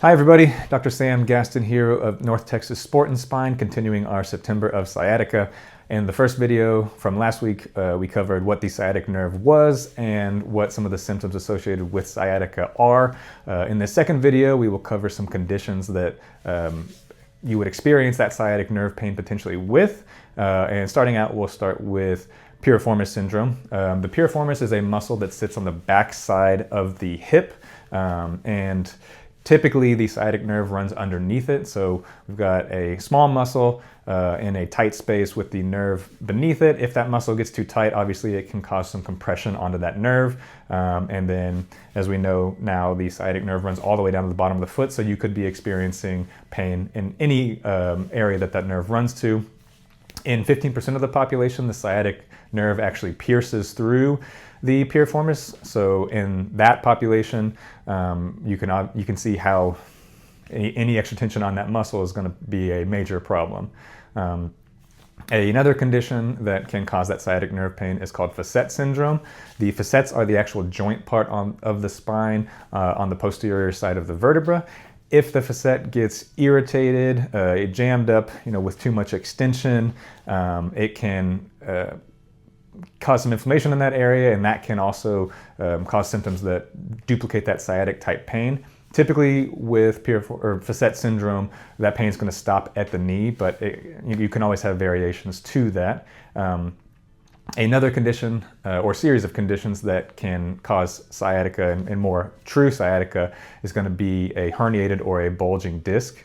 Hi everybody, Dr. Sam Gaston here of North Texas Sport and Spine, continuing our September of sciatica. In the first video from last week, we covered what the sciatic nerve was and what some of the symptoms associated with sciatica are. In the second video, we will cover some conditions that you would experience that sciatic nerve pain potentially with. And starting out, we'll start with piriformis syndrome. The piriformis is a muscle that sits on the back side of the hip, and typically the sciatic nerve runs underneath it. So we've got a small muscle in a tight space with the nerve beneath it. If that muscle gets too tight, obviously it can cause some compression onto that nerve. And then, as we know now, the sciatic nerve runs all the way down to the bottom of the foot. So you could be experiencing pain in any area that that nerve runs to. In 15% of the population, the sciatic nerve actually pierces through the piriformis. So in that population, you can see how any extra tension on that muscle is going to be a major problem. Another condition that can cause that sciatic nerve pain is called facet syndrome. The facets are the actual joint part of the spine on the posterior side of the vertebra. If the facet gets irritated, jammed up, with too much extension, it can cause some inflammation in that area, and that can also cause symptoms that duplicate that sciatic type pain. Typically with facet syndrome, that pain is going to stop at the knee, but you can always have variations to that. Another condition or series of conditions that can cause sciatica and more true sciatica is going to be a herniated or a bulging disc.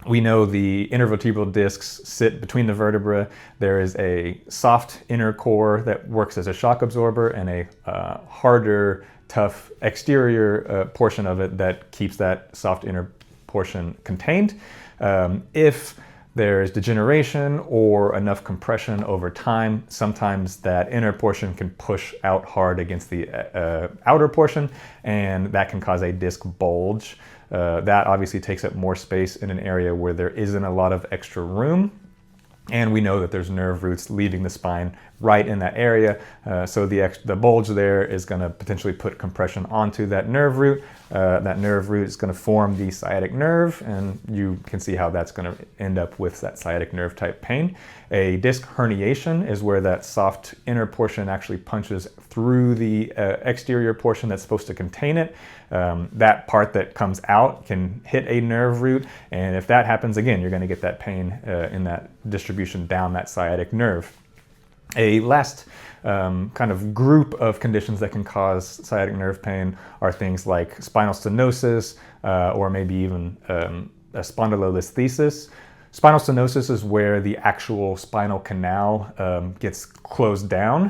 We know the intervertebral discs sit between the vertebra. There is a soft inner core that works as a shock absorber and a harder, tough exterior portion of it that keeps that soft inner portion contained. If there's degeneration or enough compression over time, sometimes that inner portion can push out hard against the outer portion, and that can cause a disc bulge. That obviously takes up more space in an area where there isn't a lot of extra room. And we know that there's nerve roots leaving the spine right in that area. So the bulge there is going to potentially put compression onto that nerve root. That nerve root is going to form the sciatic nerve, and you can see how that's going to end up with that sciatic nerve type pain. A disc herniation is where that soft inner portion actually punches through the exterior portion that's supposed to contain it. That part that comes out can hit a nerve root, and if that happens again, you're going to get that pain in that distribution down that sciatic nerve. A last kind of group of conditions that can cause sciatic nerve pain are things like spinal stenosis or maybe even a spondylolisthesis. Spinal stenosis is where the actual spinal canal gets closed down,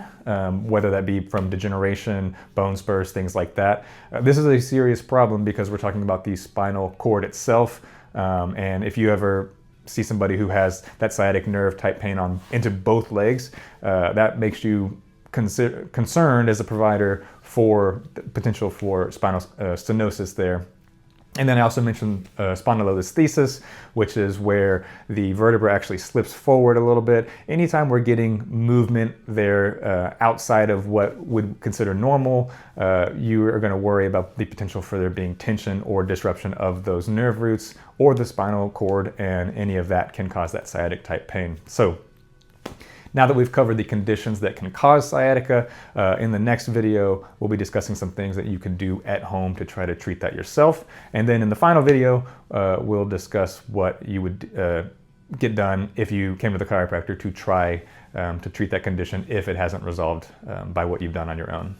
whether that be from degeneration, bone spurs, things like that. This is a serious problem because we're talking about the spinal cord itself, and if you ever see somebody who has that sciatic nerve type pain into both legs, that makes you concerned as a provider for the potential for spinal stenosis there. And then I also mentioned spondylolisthesis, which is where the vertebra actually slips forward a little bit. Anytime we're getting movement there outside of what would consider normal, you are going to worry about the potential for there being tension or disruption of those nerve roots or the spinal cord, and any of that can cause that sciatic type pain. So now that we've covered the conditions that can cause sciatica, in the next video, we'll be discussing some things that you can do at home to try to treat that yourself. And then in the final video, we'll discuss what you would get done if you came to the chiropractor to try to treat that condition if it hasn't resolved by what you've done on your own.